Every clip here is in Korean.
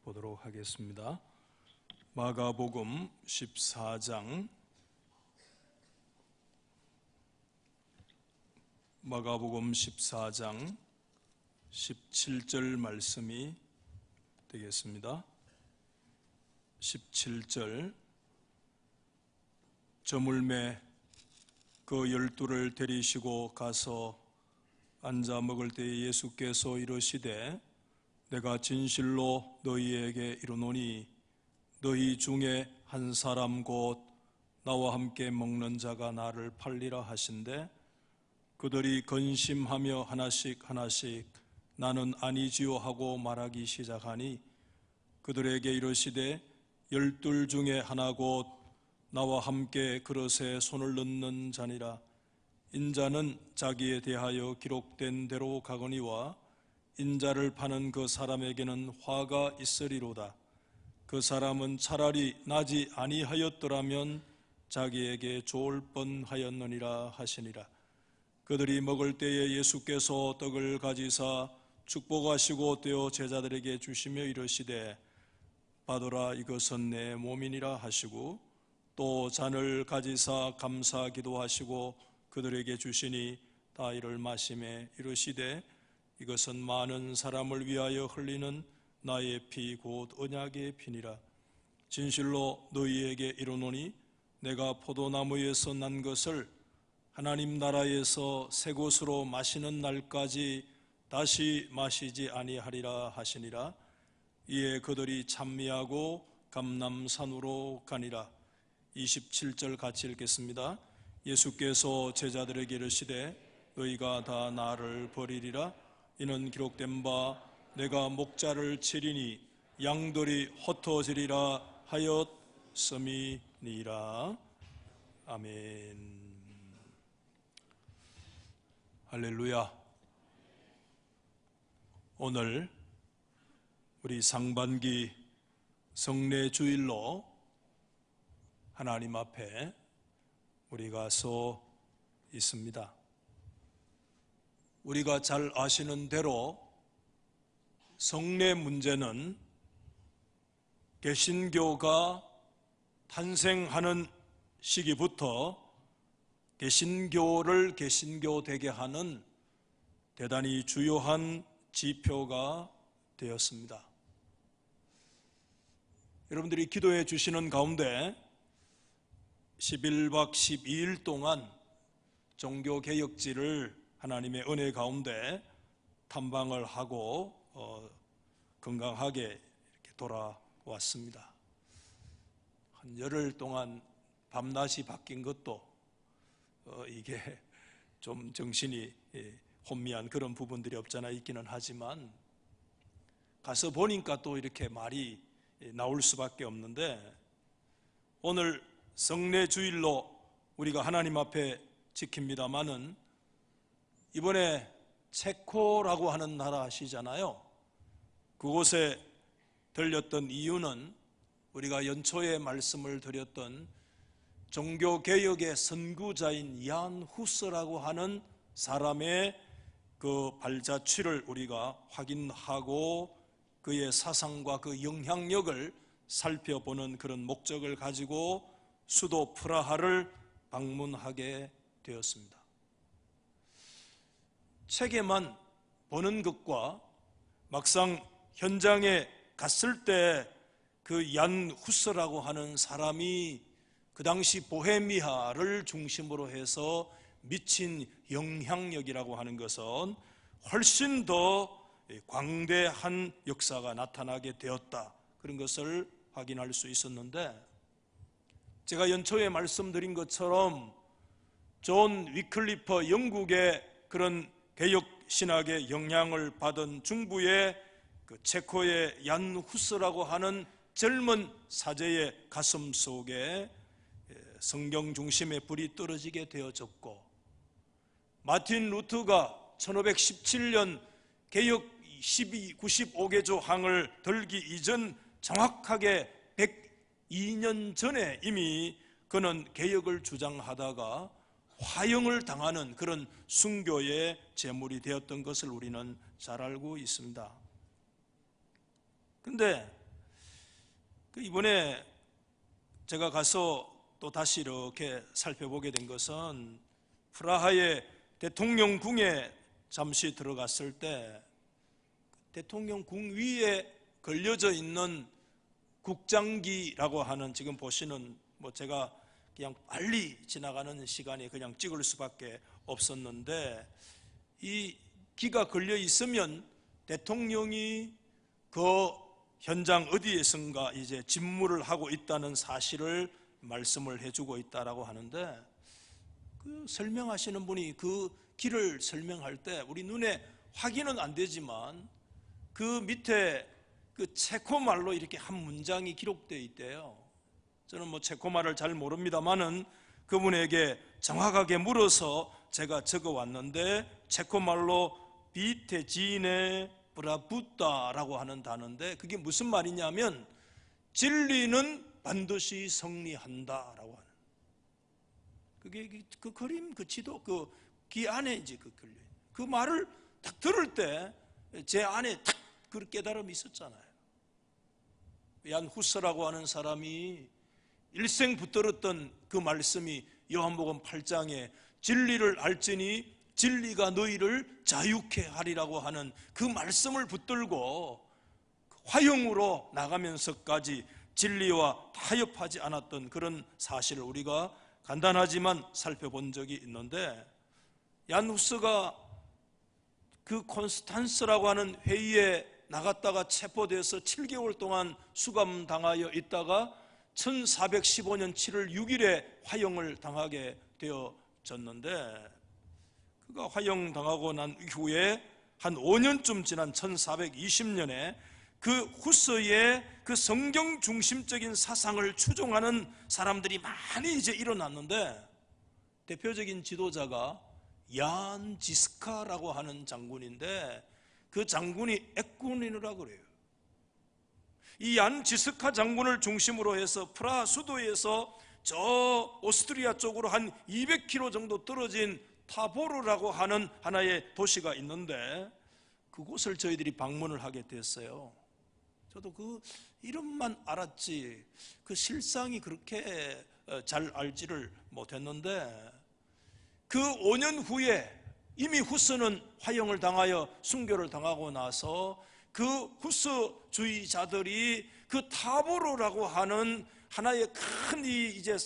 보도록 하겠습니다. 마가복음 14장 마가복음 14장 17절 말씀이 되겠습니다. 17절 저물매 그 12를 데리시고 가서 앉아 먹을 때에 예수께서 이르시되 내가 진실로 너희에게 이르노니 너희 중에 한 사람 곧 나와 함께 먹는 자가 나를 팔리라 하신대 그들이 근심하며 하나씩 나는 아니지요 하고 말하기 시작하니 그들에게 이르시되 12 중에 하나 곧 나와 함께 그릇에 손을 넣는 자니라. 인자는 자기에 대하여 기록된 대로 가거니와 인자를 파는 그 사람에게는 화가 있으리로다. 그 사람은 차라리 나지 아니하였더라면 자기에게 좋을 뻔하였느니라 하시니라. 그들이 먹을 때에 예수께서 떡을 가지사 축복하시고 떼어 제자들에게 주시며 이르시되 받으라 이것은 내 몸이니라 하시고 또 잔을 가지사 감사 기도하시고 그들에게 주시니 다 이를 마시매 이르시되 이것은 많은 사람을 위하여 흘리는 나의 피 곧 언약의 피니라. 진실로 너희에게 이르노니 내가 포도나무에서 난 것을 하나님 나라에서 새 것으로 마시는 날까지 다시 마시지 아니하리라 하시니라. 이에 그들이 찬미하고 감람산으로 가니라. 27절 같이 읽겠습니다. 예수께서 제자들에게 이르시되 너희가 다 나를 버리리라. 이는 기록된 바 내가 목자를 치리니 양들이 흩어지리라 하였음이니라. 아멘. 할렐루야. 오늘 우리 상반기 성례 주일로 하나님 앞에 우리가 서 있습니다. 우리가 잘 아시는 대로 성례 문제는 개신교가 탄생하는 시기부터 개신교를 개신교 되게 하는 대단히 주요한 지표가 되었습니다. 여러분들이 기도해 주시는 가운데 11박 12일 동안 종교개혁지를 하나님의 은혜 가운데 탐방을 하고 건강하게 이렇게 돌아왔습니다. 한 열흘 동안 밤낮이 바뀐 것도 이게 좀 정신이 혼미한 그런 부분들이 없잖아 있기는 하지만 가서 보니까 또 이렇게 말이 나올 수밖에 없는데 오늘 성례 주일로 우리가 하나님 앞에 지킵니다마는 이번에 체코라고 하는 나라 아시잖아요. 그곳에 들렸던 이유는 우리가 연초에 말씀을 드렸던 종교개혁의 선구자인 얀 후스라고 하는 사람의 그 발자취를 우리가 확인하고 그의 사상과 그 영향력을 살펴보는 그런 목적을 가지고 수도 프라하를 방문하게 되었습니다. 책에만 보는 것과 막상 현장에 갔을 때 그 얀 후스라고 하는 사람이 그 당시 보헤미아를 중심으로 해서 미친 영향력이라고 하는 것은 훨씬 더 광대한 역사가 나타나게 되었다. 그런 것을 확인할 수 있었는데 제가 연초에 말씀드린 것처럼 존 위클리퍼 영국의 그런 개혁 신학의 영향을 받은 중부의 그 체코의 얀 후스라고 하는 젊은 사제의 가슴 속에 성경 중심의 불이 떨어지게 되어졌고 마틴 루터가 1517년 개혁 95개조 항을 들기 이전 정확하게 102년 전에 이미 그는 개혁을 주장하다가 화형을 당하는 그런 순교의 제물이 되었던 것을 우리는 잘 알고 있습니다. 그런데 이번에 제가 가서 또 다시 이렇게 살펴보게 된 것은 프라하의 대통령궁에 잠시 들어갔을 때 대통령궁 위에 걸려져 있는 국장기라고 하는, 지금 보시는 제가 그냥 빨리 지나가는 시간에 그냥 찍을 수밖에 없었는데, 이 기가 걸려 있으면 대통령이 그 현장 어디에선가 이제 집무를 하고 있다는 사실을 말씀을 해주고 있다라고 하는데, 그 설명하시는 분이 그 길을 설명할 때 우리 눈에 확인은 안 되지만 그 밑에 그 체코말로 이렇게 한 문장이 기록되어 있대요. 저는 체코말을 잘 모릅니다만은 그분에게 정확하게 물어서 제가 적어 왔는데, 체코말로 비테지네 브라부타라고 하는 단어인데, 그게 무슨 말이냐면 진리는 반드시 승리한다라고 하는, 그게 그 그림, 그 지도, 그 기 안에 이제 그 말을 딱 들을 때 제 안에 딱 그 깨달음이 있었잖아요. 얀 후서라고 하는 사람이 일생 붙들었던 그 말씀이 요한복음 8장에 진리를 알지니 진리가 너희를 자유케 하리라고 하는 그 말씀을 붙들고 화형으로 나가면서까지 진리와 타협하지 않았던 그런 사실을 우리가 간단하지만 살펴본 적이 있는데, 얀 후서가 그 콘스탄스라고 하는 회의에 나갔다가 체포돼서 7개월 동안 수감당하여 있다가 1415년 7월 6일에 화형을 당하게 되어졌는데, 그가 화형당하고 난 이후에 한 5년쯤 지난 1420년에 그 후서의 그 성경 중심적인 사상을 추종하는 사람들이 많이 이제 일어났는데, 대표적인 지도자가 얀 지스카라고 하는 장군인데, 그 장군이 액군이라고 그래요. 이 얀 지스카 장군을 중심으로 해서 프라하 수도에서 저 오스트리아 쪽으로 한 200km 정도 떨어진 타보르라고 하는 하나의 도시가 있는데, 그곳을 저희들이 방문을 하게 됐어요. 저도 그 이름만 알았지 그 실상이 그렇게 잘 알지를 못했는데, 그 5년 후에 이미 후서는 화형을 당하여 순교를 당하고 나서 그 후서주의자들이 그 타보르라고 하는 하나의 큰 이제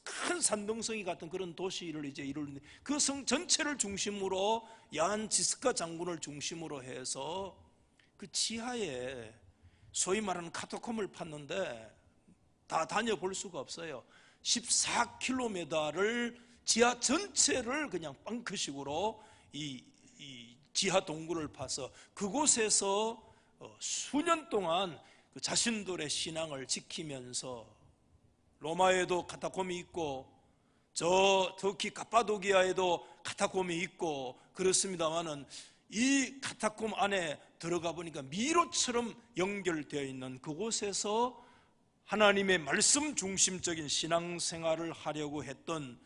큰 산등성이 같은 그런 도시를 이제 이루는데, 그 성 전체를 중심으로 얀 지스카 장군을 중심으로 해서 그 지하에 소위 말하는 카타콤을 팠는데 다 다녀볼 수가 없어요. 14km를 지하 전체를 그냥 벙커식으로 이 지하 동굴을 파서 그곳에서 수년 동안 그 자신들의 신앙을 지키면서, 로마에도 카타콤이 있고 저 터키 카파도기아에도 카타콤이 있고 그렇습니다만은, 이 카타콤 안에 들어가 보니까 미로처럼 연결되어 있는 그곳에서 하나님의 말씀 중심적인 신앙생활을 하려고 했던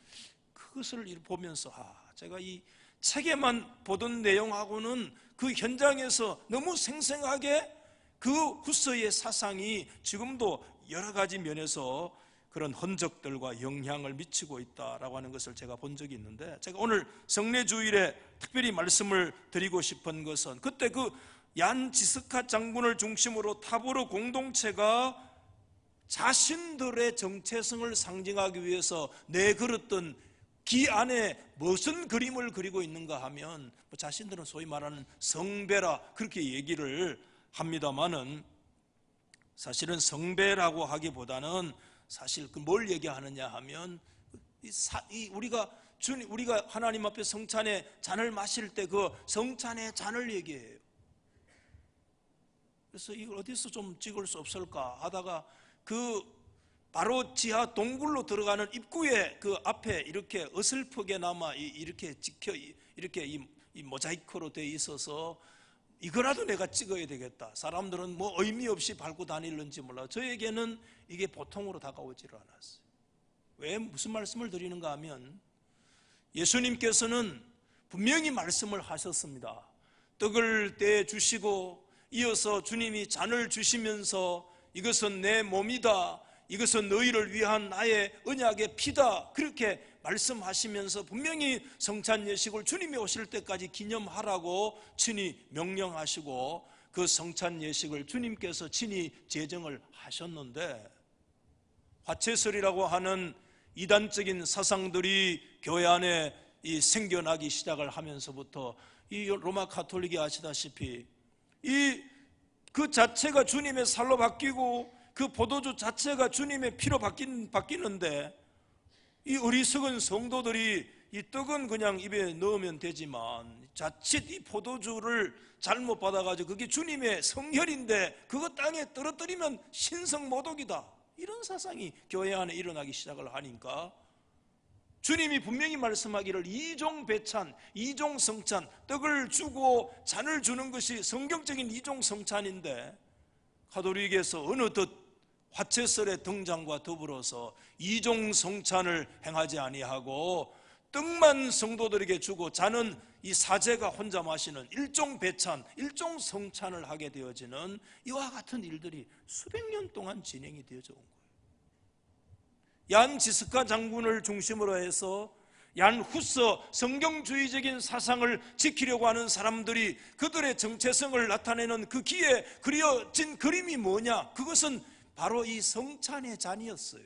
그것을 보면서 제가 이 책에만 보던 내용하고는 그 현장에서 너무 생생하게 그 후서의 사상이 지금도 여러 가지 면에서 그런 흔적들과 영향을 미치고 있다라고 하는 것을 제가 본 적이 있는데, 제가 오늘 성례주일에 특별히 말씀을 드리고 싶은 것은, 그때 그 얀 지스카 장군을 중심으로 타보르 공동체가 자신들의 정체성을 상징하기 위해서 내걸었던 기 안에 무슨 그림을 그리고 있는가 하면, 자신들은 소위 말하는 성배라 그렇게 얘기를 합니다만은, 사실은 성배라고 하기보다는 사실 뭘 얘기하느냐 하면, 우리가 하나님 앞에 성찬의 잔을 마실 때 그 성찬의 잔을 얘기해요. 그래서 이걸 어디서 좀 찍을 수 없을까 하다가 그 바로 지하 동굴로 들어가는 입구에 그 앞에 이렇게 어설프게나마 이렇게 찍혀 이렇게 이 모자이크로 되어 있어서 이거라도 내가 찍어야 되겠다. 사람들은 의미 없이 밟고 다니는지 몰라. 저에게는 이게 보통으로 다가오지를 않았어요. 왜 무슨 말씀을 드리는가 하면, 예수님께서는 분명히 말씀을 하셨습니다. 떡을 떼 주시고 이어서 주님이 잔을 주시면서 이것은 내 몸이다, 이것은 너희를 위한 나의 언약의 피다, 그렇게 말씀하시면서 분명히 성찬 예식을 주님이 오실 때까지 기념하라고 친히 명령하시고 그 성찬 예식을 주님께서 친히 제정을 하셨는데, 화채설이라고 하는 이단적인 사상들이 교회 안에 생겨나기 시작을 하면서부터 이 로마 가톨릭이 아시다시피 그 자체가 주님의 살로 바뀌고 그 포도주 자체가 주님의 피로 바뀌는데, 이 어리석은 성도들이 이 떡은 그냥 입에 넣으면 되지만 자칫 이 포도주를 잘못 받아가지고 그게 주님의 성혈인데 그거 땅에 떨어뜨리면 신성모독이다, 이런 사상이 교회 안에 일어나기 시작을 하니까 주님이 분명히 말씀하기를 이종 배찬, 이종 성찬, 떡을 주고 잔을 주는 것이 성경적인 이종 성찬인데, 가톨릭에서 어느덧 화채설의 등장과 더불어서 이종 성찬을 행하지 아니하고 떡만 성도들에게 주고 잔은 이 사제가 혼자 마시는 일종 배찬, 일종 성찬을 하게 되어지는 이와 같은 일들이 수백 년 동안 진행이 되어져 온 거예요. 얀 지스카 장군을 중심으로 해서 얀 후서 성경주의적인 사상을 지키려고 하는 사람들이 그들의 정체성을 나타내는 그 귀에 그려진 그림이 뭐냐? 그것은 바로 이 성찬의 잔이었어요.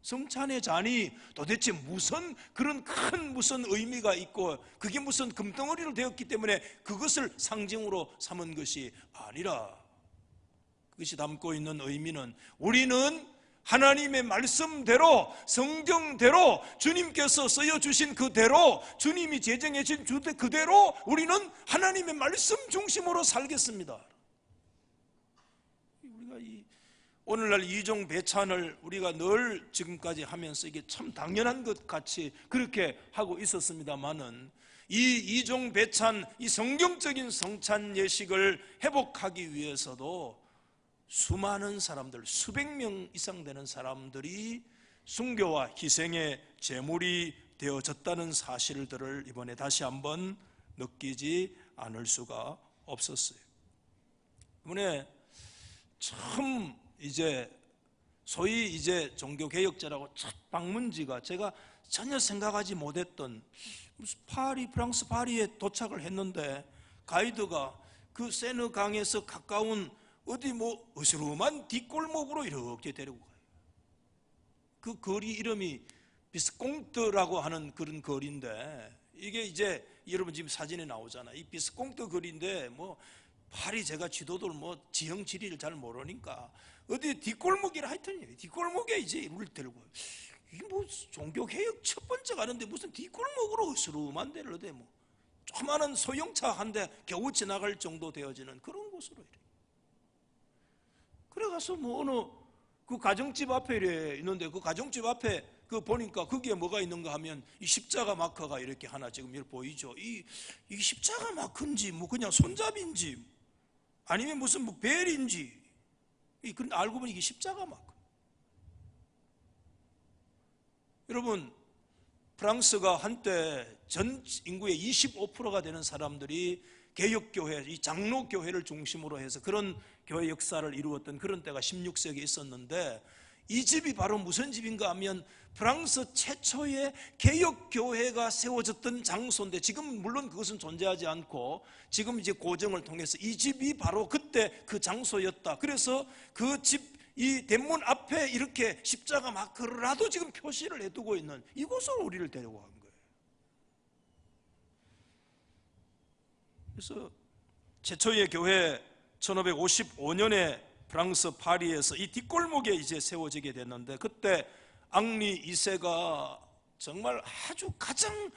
성찬의 잔이 도대체 무슨 그런 큰 무슨 의미가 있고 그게 무슨 금덩어리로 되었기 때문에 그것을 상징으로 삼은 것이 아니라, 그것이 담고 있는 의미는 우리는 하나님의 말씀대로, 성경대로, 주님께서 쓰여주신 그대로, 주님이 제정해 주신 그대로 우리는 하나님의 말씀 중심으로 살겠습니다. 우리가 오늘날 이종 배찬을 우리가 늘 지금까지 하면서 이게 참 당연한 것 같이 그렇게 하고 있었습니다만은, 이 이종 배찬, 이 성경적인 성찬 예식을 회복하기 위해서도 수많은 사람들, 수백 명 이상 되는 사람들이 순교와 희생의 제물이 되어졌다는 사실들을 이번에 다시 한번 느끼지 않을 수가 없었어요. 이번에 처음 소위 종교개혁자라고 첫 방문지가 제가 전혀 생각하지 못했던 무슨 프랑스 파리에 도착을 했는데 가이드가 그 세느 강에서 가까운 어디 어스름한 뒷골목으로 이렇게 데리고 가요. 그 거리 이름이 비스콩트라고 하는 그런 거리인데, 이게 여러분 지금 사진에 나오잖아요. 이 비스콩트 거리인데 파리 제가 지도들 지형 지리를 잘 모르니까 어디 뒷골목이라 하여튼 뒷골목에 우리를 데리고 가요. 이게 종교개혁 첫 번째 가는데 무슨 뒷골목으로 어스름한 데를 어디 조그마한 소형차 한 대 겨우 지나갈 정도 되어지는 그런 곳으로 이렇게. 그래 가서 어느 그 가정집 앞에 이래 있는데, 그 가정집 앞에 보니까 거기에 뭐가 있는가 하면 이 십자가 마커가 이렇게 하나 지금 여기 보이죠? 이 십자가 마커인지 그냥 손잡이인지 아니면 무슨 벨인지, 그런데 알고 보니 이게 십자가 마커. 여러분, 프랑스가 한때 전 인구의 25%가 되는 사람들이 개혁교회, 이 장로교회를 중심으로 해서 그런 교회 역사를 이루었던 그런 때가 16세기에 있었는데, 이 집이 바로 무슨 집인가 하면 프랑스 최초의 개혁교회가 세워졌던 장소인데, 지금 물론 그것은 존재하지 않고 지금 고정을 통해서 이 집이 바로 그때 그 장소였다. 그래서 그 집 이 대문 앞에 이렇게 십자가 마크라도 지금 표시를 해두고 있는 이곳으로 우리를 데려간 거예요. 그래서 최초의 교회 1555년에 프랑스 파리에서 이 뒷골목에 세워지게 됐는데, 그때 앙리 2세가 정말 아주 가장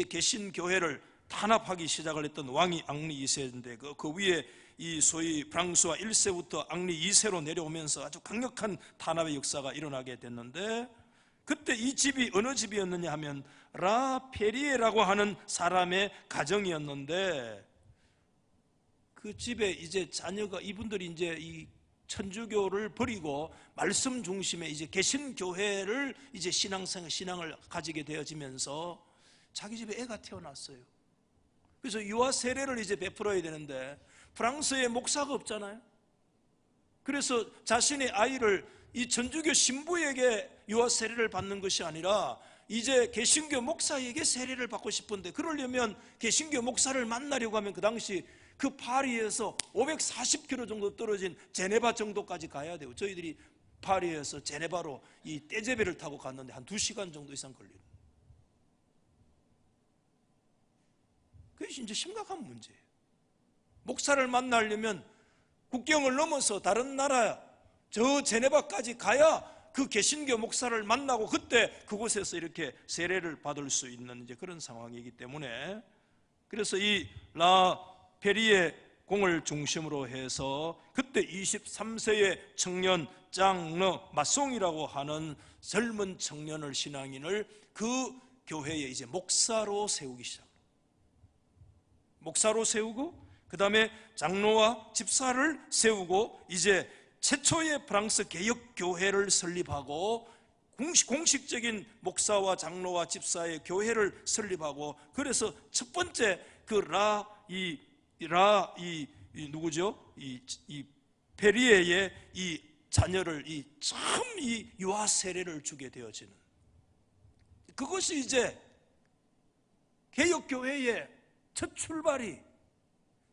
개신 교회를 탄압하기 시작을 했던 왕이 앙리 2세인데 그 위에 이 소위 프랑스와 1세부터 앙리 2세로 내려오면서 아주 강력한 탄압의 역사가 일어나게 됐는데, 그때 이 집이 어느 집이었느냐 하면 라 페리에라고 하는 사람의 가정이었는데, 그 집에 자녀가 이분들이 이 천주교를 버리고 말씀 중심의 개신교회를 신앙을 가지게 되어지면서 자기 집에 애가 태어났어요. 그래서 유아 세례를 베풀어야 되는데 프랑스에 목사가 없잖아요. 그래서 자신의 아이를 이 천주교 신부에게 유아 세례를 받는 것이 아니라 이제 개신교 목사에게 세례를 받고 싶은데, 그러려면 개신교 목사를 만나려고 하면 그 당시 그 파리에서 540km 정도 떨어진 제네바 정도까지 가야 돼요. 저희들이 파리에서 제네바로 이 떼제베를 타고 갔는데 한 2시간 정도 이상 걸려요. 그것이 이제 심각한 문제예요. 목사를 만나려면 국경을 넘어서 다른 나라 저 제네바까지 가야 그 개신교 목사를 만나고 그때 그곳에서 이렇게 세례를 받을 수 있는 이제 그런 상황이기 때문에, 그래서 이 라 페리의 공을 중심으로 해서 그때 23세의 청년 짱르 마송이라고 하는 젊은 청년을, 신앙인을 그 교회에 이제 목사로 세우기 시작합니다. 목사로 세우고 그 다음에 장로와 집사를 세우고 이제 최초의 프랑스 개혁교회를 설립하고 공식적인 목사와 장로와 집사의 교회를 설립하고, 그래서 첫 번째 그 이 페리에의 이 자녀를 처음 이 유아 세례를 주게 되어지는, 그것이 이제 개혁교회의 첫 출발이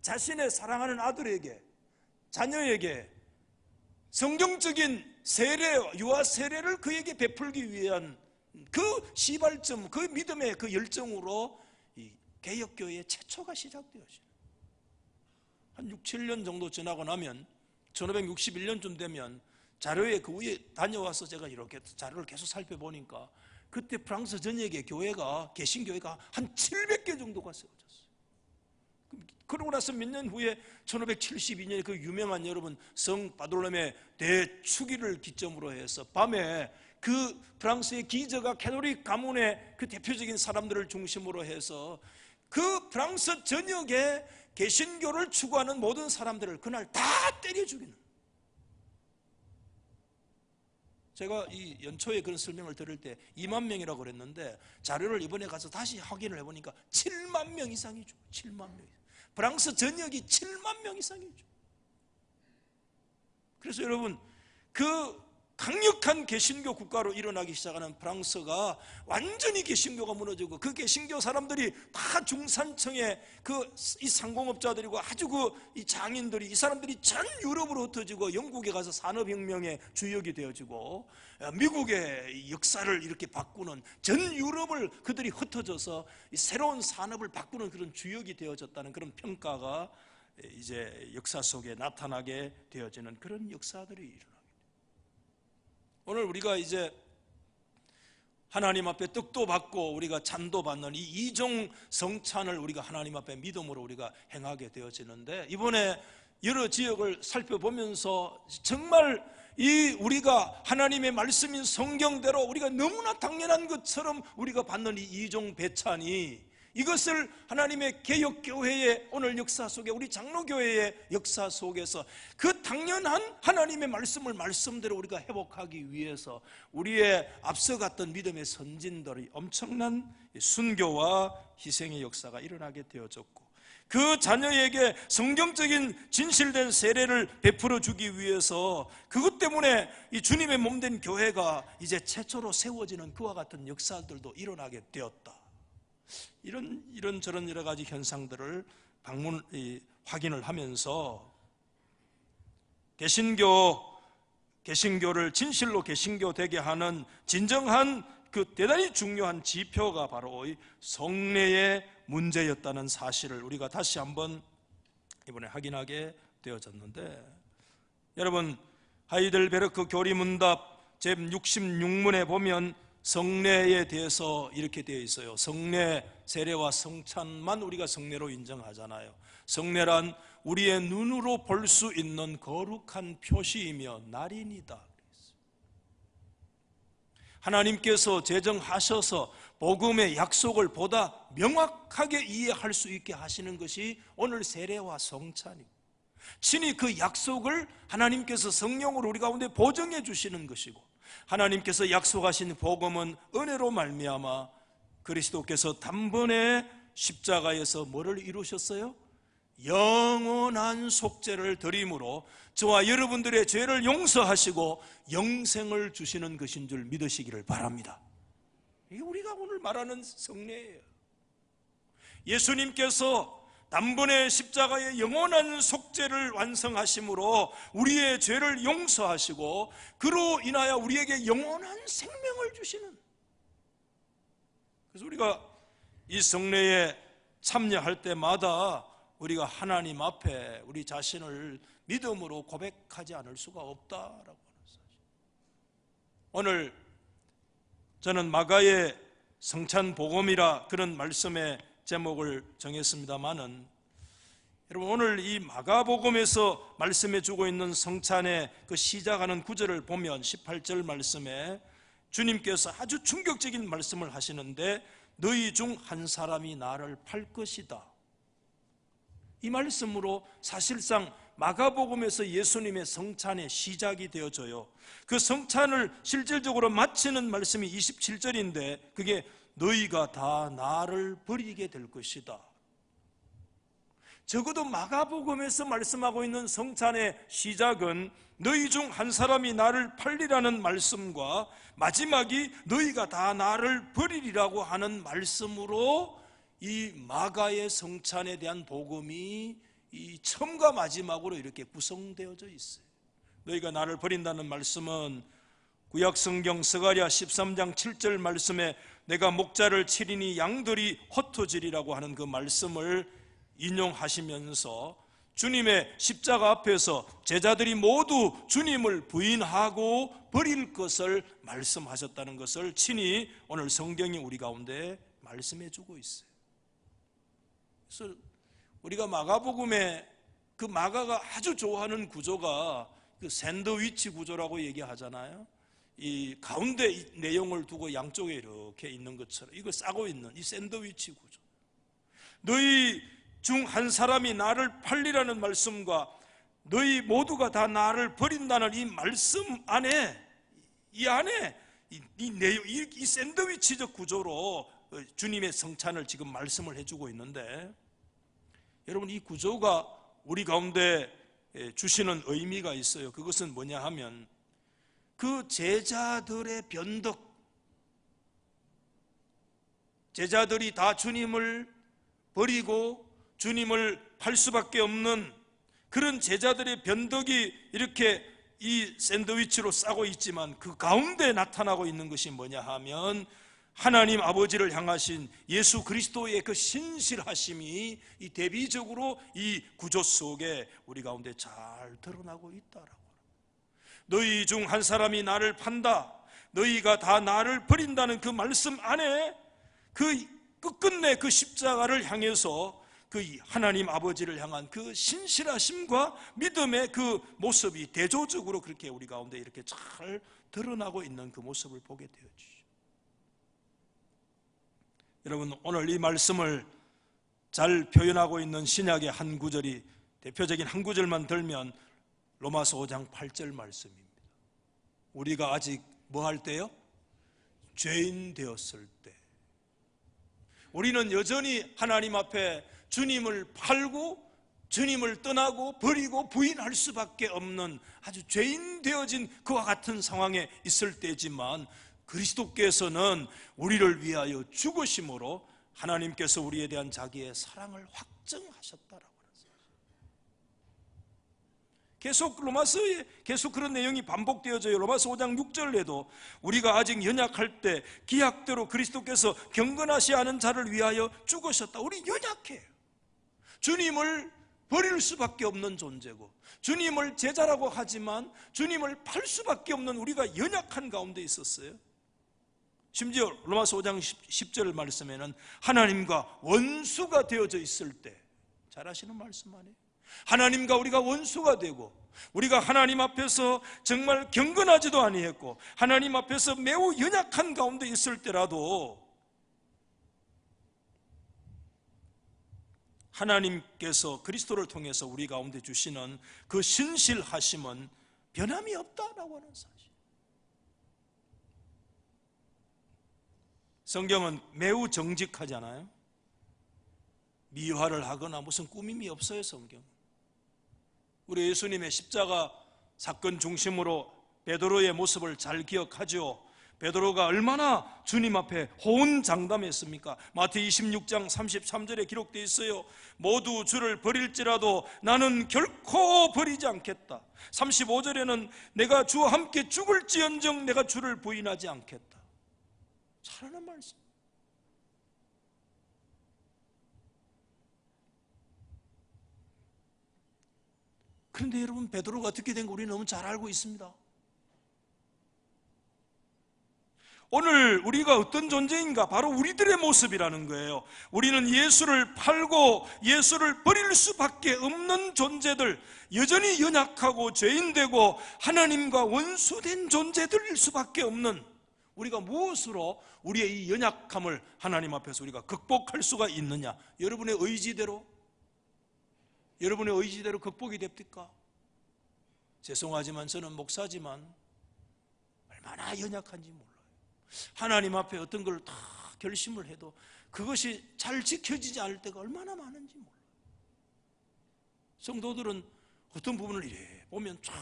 자신의 사랑하는 아들에게, 자녀에게 성경적인 세례, 유아 세례를 그에게 베풀기 위한 그 시발점, 그 믿음의 그 열정으로 이 개혁교회의 최초가 시작되어지는, 한 6, 7년 정도 지나고 나면 1561년쯤 되면 자료에 그 위에 다녀와서 제가 이렇게 자료를 계속 살펴보니까 그때 프랑스 전역의 교회가, 개신교회가 한 700개 정도가 세워졌어요. 그러고 나서 몇 년 후에 1572년에 그 유명한 여러분 성 바돌로메 대축일을 기점으로 해서 밤에 그 프랑스의 기저가 캐톨릭 가문의 그 대표적인 사람들을 중심으로 해서 그 프랑스 전역에 개신교를 추구하는 모든 사람들을 그날 다 때려 죽이는, 제가 이 연초에 그런 설명을 들을 때 2만 명이라고 그랬는데 자료를 이번에 가서 다시 확인을 해보니까 7만 명 이상이죠. 7만 명. 프랑스 전역이 7만 명 이상이죠. 그래서 여러분, 그 강력한 개신교 국가로 일어나기 시작하는 프랑스가 완전히 개신교가 무너지고 그 개신교 사람들이 다 중산층의 이 상공업자들이고 아주 이 장인들이, 이 사람들이 전 유럽으로 흩어지고 영국에 가서 산업혁명의 주역이 되어지고 미국의 역사를 이렇게 바꾸는, 전 유럽을 그들이 흩어져서 새로운 산업을 바꾸는 그런 주역이 되어졌다는 그런 평가가 이제 역사 속에 나타나게 되어지는 그런 역사들이 일어납니다. 오늘 우리가 이제 하나님 앞에 떡도 받고 우리가 잔도 받는 이 이종 성찬을 우리가 하나님 앞에 믿음으로 우리가 행하게 되어지는데, 이번에 여러 지역을 살펴보면서 정말 우리가 하나님의 말씀인 성경대로 우리가 너무나 당연한 것처럼 우리가 받는 이 이종 배찬이, 이것을 하나님의 개혁교회의 오늘 역사 속에, 우리 장로교회의 역사 속에서 그 당연한 하나님의 말씀을 말씀대로 우리가 회복하기 위해서 우리의 앞서갔던 믿음의 선진들이 엄청난 순교와 희생의 역사가 일어나게 되어졌고, 그 자녀에게 성경적인 진실된 세례를 베풀어 주기 위해서 그것 때문에 이 주님의 몸된 교회가 이제 최초로 세워지는 그와 같은 역사들도 일어나게 되었다. 이런저런 여러 가지 현상들을 확인을 하면서 개신교를 진실로 개신교 되게 하는 진정한 그 대단히 중요한 지표가 바로 이 성례의 문제였다는 사실을 우리가 다시 한번 이번에 확인하게 되어졌는데, 여러분 하이델베르크 교리문답 제66문에 보면 성례에 대해서 이렇게 되어 있어요. 성례, 세례와 성찬만 우리가 성례로 인정하잖아요. 성례란 우리의 눈으로 볼 수 있는 거룩한 표시이며 날인이다. 하나님께서 제정하셔서 복음의 약속을 보다 명확하게 이해할 수 있게 하시는 것이 오늘 세례와 성찬입니다. 친히 그 약속을 하나님께서 성령으로 우리 가운데 보증해 주시는 것이고, 하나님께서 약속하신 복음은 은혜로 말미암아 그리스도께서 단번에 십자가에서 뭐를 이루셨어요? 영원한 속죄를 드림으로 저와 여러분들의 죄를 용서하시고 영생을 주시는 것인 줄 믿으시기를 바랍니다. 이게 우리가 오늘 말하는 성례예요. 예수님께서 단번에 십자가의 영원한 속죄를 완성하심으로 우리의 죄를 용서하시고 그로 인하여 우리에게 영원한 생명을 주시는, 그래서 우리가 이 성례에 참여할 때마다 우리가 하나님 앞에 우리 자신을 믿음으로 고백하지 않을 수가 없다라고 하는 사실. 오늘 저는 마가의 성찬복음이라 그런 말씀의 제목을 정했습니다마는, 여러분 오늘 이 마가복음에서 말씀해 주고 있는 성찬의 그 시작하는 구절을 보면 18절 말씀에 주님께서 아주 충격적인 말씀을 하시는데, 너희 중 한 사람이 나를 팔 것이다. 이 말씀으로 사실상 마가복음에서 예수님의 성찬의 시작이 되어져요. 그 성찬을 실질적으로 마치는 말씀이 27절인데 그게 너희가 다 나를 버리게 될 것이다. 적어도 마가복음에서 말씀하고 있는 성찬의 시작은 너희 중 한 사람이 나를 팔리라는 말씀과 마지막이 너희가 다 나를 버리리라고 하는 말씀으로 이 마가의 성찬에 대한 복음이 이 처음과 마지막으로 이렇게 구성되어져 있어요. 너희가 나를 버린다는 말씀은 구약성경 스가랴 13장 7절 말씀에 내가 목자를 치리니 양들이 흩어지리라고 하는 그 말씀을 인용하시면서 주님의 십자가 앞에서 제자들이 모두 주님을 부인하고 버릴 것을 말씀하셨다는 것을 친히 오늘 성경이 우리 가운데 말씀해 주고 있어요. 그래서 우리가 마가복음에 그 마가가 아주 좋아하는 구조가 그 샌드위치 구조라고 얘기하잖아요. 이 가운데 이 내용을 두고 양쪽에 이렇게 있는 것처럼 이거 싸고 있는 이 샌드위치 구조. 너희 중 한 사람이 나를 팔리라는 말씀과 너희 모두가 다 나를 버린다는 이 말씀 안에 이 내용, 이 샌드위치적 구조로 주님의 성찬을 지금 말씀을 해주고 있는데, 여러분 이 구조가 우리 가운데 주시는 의미가 있어요. 그것은 뭐냐 하면 그 제자들의 변덕, 제자들이 다 주님을 버리고 주님을 팔 수밖에 없는 그런 제자들의 변덕이 이렇게 이 샌드위치로 싸고 있지만 그 가운데 나타나고 있는 것이 뭐냐 하면 하나님 아버지를 향하신 예수 그리스도의 그 신실하심이 이 대비적으로 이 구조 속에 우리 가운데 잘 드러나고 있다라고. 너희 중 한 사람이 나를 판다, 너희가 다 나를 버린다는 그 말씀 안에 그 끝끝내 그 십자가를 향해서 그 하나님 아버지를 향한 그 신실하심과 믿음의 그 모습이 대조적으로 그렇게 우리 가운데 이렇게 잘 드러나고 있는 그 모습을 보게 되어지죠. 여러분 오늘 이 말씀을 잘 표현하고 있는 신약의 한 구절이, 대표적인 한 구절만 들면 로마서 5장 8절 말씀입니다. 우리가 아직 뭐 할 때요? 죄인 되었을 때 우리는 여전히 하나님 앞에 주님을 팔고 주님을 떠나고 버리고 부인할 수밖에 없는 아주 죄인 되어진 그와 같은 상황에 있을 때지만, 그리스도께서는 우리를 위하여 죽으심으로 하나님께서 우리에 대한 자기의 사랑을 확증하셨다라고 그랬어요. 계속 로마서에 계속 그런 내용이 반복되어져요. 로마서 5장 6절에도 우리가 아직 연약할 때 기약대로 그리스도께서 경건하시 않은 자를 위하여 죽으셨다. 우리 연약해요. 주님을 버릴 수밖에 없는 존재고 주님을 제자라고 하지만 주님을 팔 수밖에 없는 우리가 연약한 가운데 있었어요. 심지어 로마서 5장 10절 말씀에는 하나님과 원수가 되어져 있을 때, 잘 아시는 말씀 아니에요? 하나님과 우리가 원수가 되고 우리가 하나님 앞에서 정말 경건하지도 아니했고 하나님 앞에서 매우 연약한 가운데 있을 때라도 하나님께서 그리스도를 통해서 우리 가운데 주시는 그 신실하심은 변함이 없다라고 하는 사실. 성경은 매우 정직하잖아요. 미화를 하거나 무슨 꾸밈이 없어요. 성경 우리 예수님의 십자가 사건 중심으로 베드로의 모습을 잘 기억하죠. 베드로가 얼마나 주님 앞에 호언장담했습니까? 마태복음 26장 33절에 기록되어 있어요. 모두 주를 버릴지라도 나는 결코 버리지 않겠다. 35절에는 내가 주와 함께 죽을지언정 내가 주를 부인하지 않겠다. 잘하는 말씀. 그런데 여러분, 베드로가 어떻게 된 거 우리는 너무 잘 알고 있습니다. 오늘 우리가 어떤 존재인가? 바로 우리들의 모습이라는 거예요. 우리는 예수를 팔고 예수를 버릴 수밖에 없는 존재들, 여전히 연약하고 죄인되고 하나님과 원수된 존재들일 수밖에 없는, 우리가 무엇으로 우리의 이 연약함을 하나님 앞에서 우리가 극복할 수가 있느냐? 여러분의 의지대로 극복이 됩니까? 죄송하지만 저는 목사지만 얼마나 연약한지 몰라요. 하나님 앞에 어떤 걸 다 결심을 해도 그것이 잘 지켜지지 않을 때가 얼마나 많은지 몰라요. 성도들은 어떤 부분을 이래 보면 참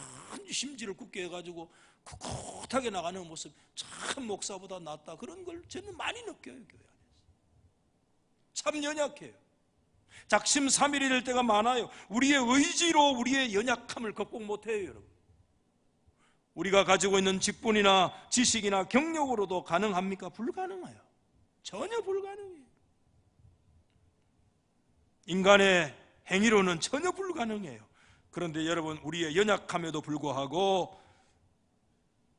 심지를 굳게 해가지고 꿋꿋하게 나가는 모습, 참 목사보다 낫다, 그런 걸 저는 많이 느껴요. 교회 안에서 참 연약해요. 작심삼일이 될 때가 많아요. 우리의 의지로 우리의 연약함을 극복 못해요. 여러분, 우리가 가지고 있는 직분이나 지식이나 경력으로도 가능합니까? 불가능해요. 전혀 불가능해요. 인간의 행위로는 전혀 불가능해요. 그런데 여러분, 우리의 연약함에도 불구하고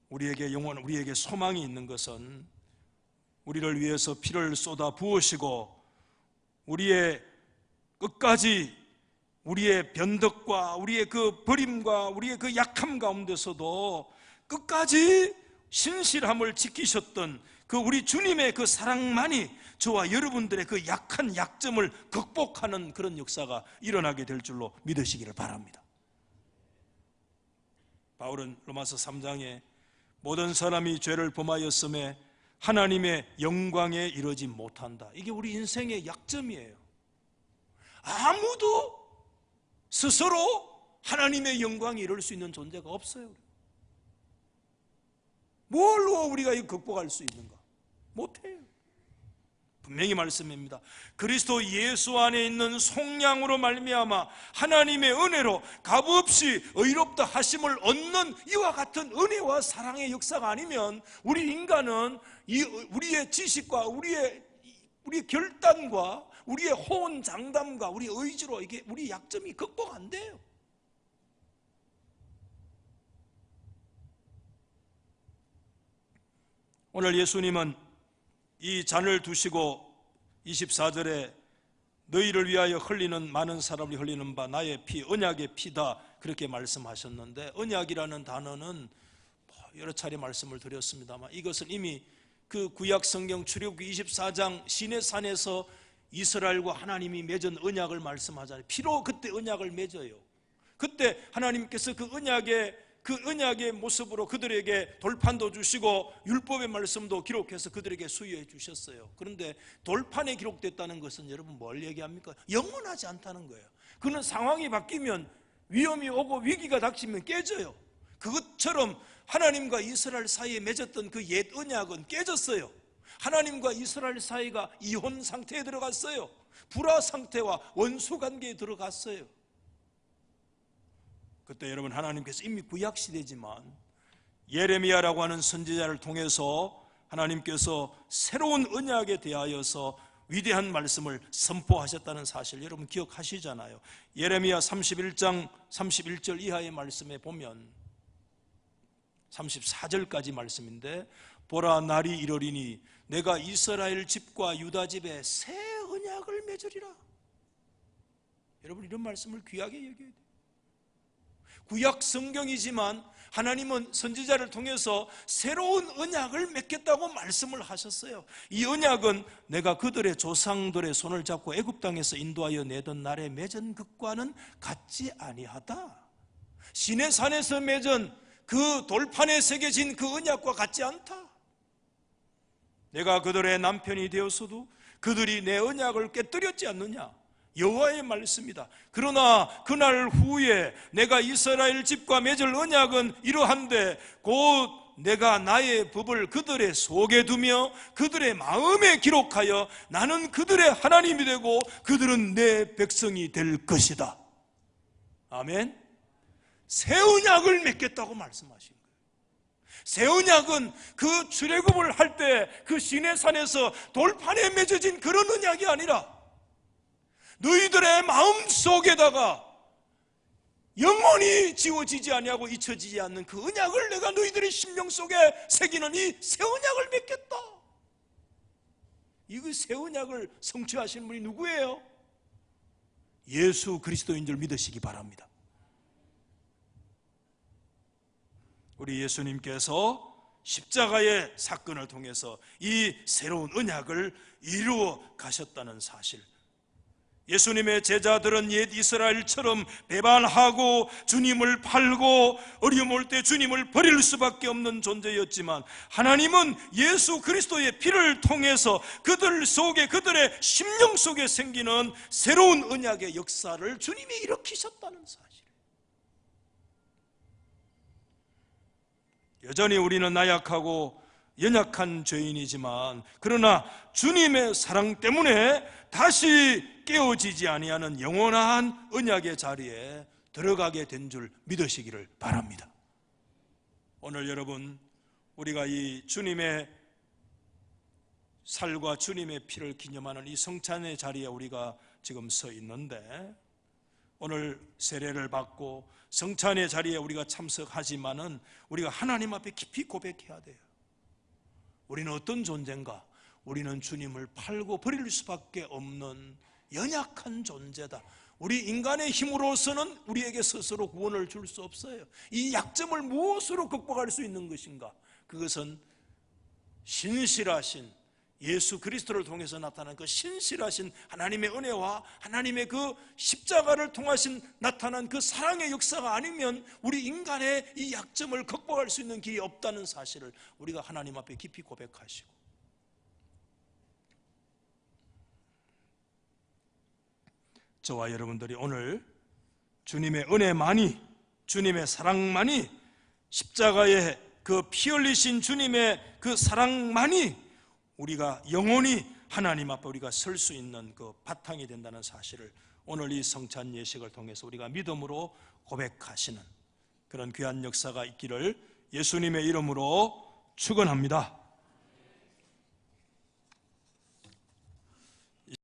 우리에게 소망이 있는 것은 우리를 위해서 피를 쏟아 부으시고 우리의 끝까지 우리의 변덕과 우리의 그 버림과 우리의 그 약함 가운데서도 끝까지 신실함을 지키셨던 그 우리 주님의 그 사랑만이 저와 여러분들의 그 약한 약점을 극복하는 그런 역사가 일어나게 될 줄로 믿으시기를 바랍니다. 바울은 로마서 3장에 모든 사람이 죄를 범하였음에 하나님의 영광에 이르지 못한다. 이게 우리 인생의 약점이에요. 아무도 스스로 하나님의 영광에 이를 수 있는 존재가 없어요. 뭘로 우리가 이거 극복할 수 있는가? 못해요. 분명히 말씀입니다. 그리스도 예수 안에 있는 속량으로 말미암아 하나님의 은혜로 값없이 의롭다 하심을 얻는 이와 같은 은혜와 사랑의 역사가 아니면 우리 인간은 우리의 지식과 우리의 결단과 우리의 호언장담과 우리의 의지로 이게 우리 약점이 극복 안 돼요. 오늘 예수님은 이 잔을 두시고 24절에 너희를 위하여 흘리는 많은 사람이 흘리는 바 나의 피, 언약의 피다, 그렇게 말씀하셨는데, 언약이라는 단어는 여러 차례 말씀을 드렸습니다만 이것을 이미 그 구약 성경 출애굽기 24장 시내산에서 이스라엘과 하나님이 맺은 언약을 말씀하잖아요. 피로 그때 언약을 맺어요. 그때 하나님께서 그 언약의 모습으로 그들에게 돌판도 주시고 율법의 말씀도 기록해서 그들에게 수여해 주셨어요. 그런데 돌판에 기록됐다는 것은 여러분 뭘 얘기합니까? 영원하지 않다는 거예요. 그는 상황이 바뀌면, 위험이 오고 위기가 닥치면 깨져요. 그것처럼 하나님과 이스라엘 사이에 맺었던 그 옛 언약은 깨졌어요. 하나님과 이스라엘 사이가 이혼 상태에 들어갔어요. 불화 상태와 원수 관계에 들어갔어요. 그때 여러분, 하나님께서 이미 구약 시대지만 예레미야라고 하는 선지자를 통해서 하나님께서 새로운 언약에 대하여서 위대한 말씀을 선포하셨다는 사실 여러분 기억하시잖아요. 예레미야 31장 31절 이하의 말씀에 보면 34절까지 말씀인데, 보라 날이 이르리니 내가 이스라엘 집과 유다 집에 새 언약을 맺으리라. 여러분, 이런 말씀을 귀하게 여겨야 돼요. 구약 성경이지만 하나님은 선지자를 통해서 새로운 언약을 맺겠다고 말씀을 하셨어요. 이 언약은 내가 그들의 조상들의 손을 잡고 애굽 땅에서 인도하여 내던 날에 맺은 것과는 같지 아니하다. 시내산에서 맺은 그 돌판에 새겨진 그 언약과 같지 않다. 내가 그들의 남편이 되었어도 그들이 내 언약을 깨뜨렸지 않느냐. 여호와의 말씀이다. 그러나 그날 후에 내가 이스라엘 집과 맺을 언약은 이러한데 곧 내가 나의 법을 그들의 속에 두며 그들의 마음에 기록하여 나는 그들의 하나님이 되고 그들은 내 백성이 될 것이다. 아멘. 새 언약을 맺겠다고 말씀하신 거예요. 새 언약은 그 출애굽을 할 때 그 시내산에서 돌판에 맺어진 그런 언약이 아니라 너희들의 마음 속에다가 영원히 지워지지 아니하고 잊혀지지 않는 그 언약을 내가 너희들의 심령 속에 새기는 이 새 언약을 맺겠다. 이 새 언약을 성취하신 분이 누구예요? 예수 그리스도인 줄 믿으시기 바랍니다. 우리 예수님께서 십자가의 사건을 통해서 이 새로운 언약을 이루어 가셨다는 사실, 예수님의 제자들은 옛 이스라엘처럼 배반하고 주님을 팔고 어려움 올 때 주님을 버릴 수밖에 없는 존재였지만, 하나님은 예수 그리스도의 피를 통해서 그들 속에, 그들의 심령 속에 생기는 새로운 언약의 역사를 주님이 일으키셨다는 사실. 여전히 우리는 나약하고 연약한 죄인이지만, 그러나 주님의 사랑 때문에 다시 깨어지지 아니하는 영원한 언약의 자리에 들어가게 된 줄 믿으시기를 바랍니다. 오늘 여러분, 우리가 이 주님의 살과 주님의 피를 기념하는 이 성찬의 자리에 우리가 지금 서 있는데, 오늘 세례를 받고 성찬의 자리에 우리가 참석하지만은 우리가 하나님 앞에 깊이 고백해야 돼요. 우리는 어떤 존재인가? 우리는 주님을 팔고 버릴 수밖에 없는 연약한 존재다. 우리 인간의 힘으로서는 우리에게 스스로 구원을 줄 수 없어요. 이 약점을 무엇으로 극복할 수 있는 것인가? 그것은 신실하신 예수 그리스도를 통해서 나타난 그 신실하신 하나님의 은혜와 하나님의 그 십자가를 통하신 나타난 그 사랑의 역사가 아니면 우리 인간의 이 약점을 극복할 수 있는 길이 없다는 사실을 우리가 하나님 앞에 깊이 고백하시고, 저와 여러분들이 오늘 주님의 은혜만이, 주님의 사랑만이, 십자가의 그 피 흘리신 주님의 그 사랑만이 우리가 영원히 하나님 앞에 우리가 설 수 있는 그 바탕이 된다는 사실을 오늘 이 성찬 예식을 통해서 우리가 믿음으로 고백하시는 그런 귀한 역사가 있기를 예수님의 이름으로 축원합니다.